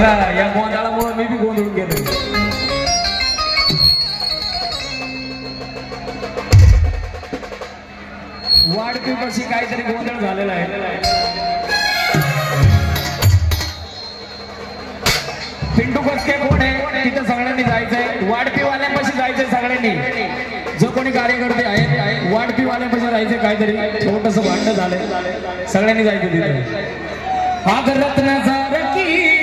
या गोंधळामुळे मी बी गोंधळून गेलो. वाढपीपाशी काहीतरी गोंधळ झालेला आहे. पिंटू कसके कोण आहे तिथं सगळ्यांनी जायचंय. वाढपीवाल्यांपाशी जायचंय सगळ्यांनी. जो कोणी कार्यकर्ते आहेत वाढपीवाल्यांपाशी जायचंय. काहीतरी छोटस भांडण झालंय. सगळ्यांनी जायचं तिथे. हा रत्नाचा रकी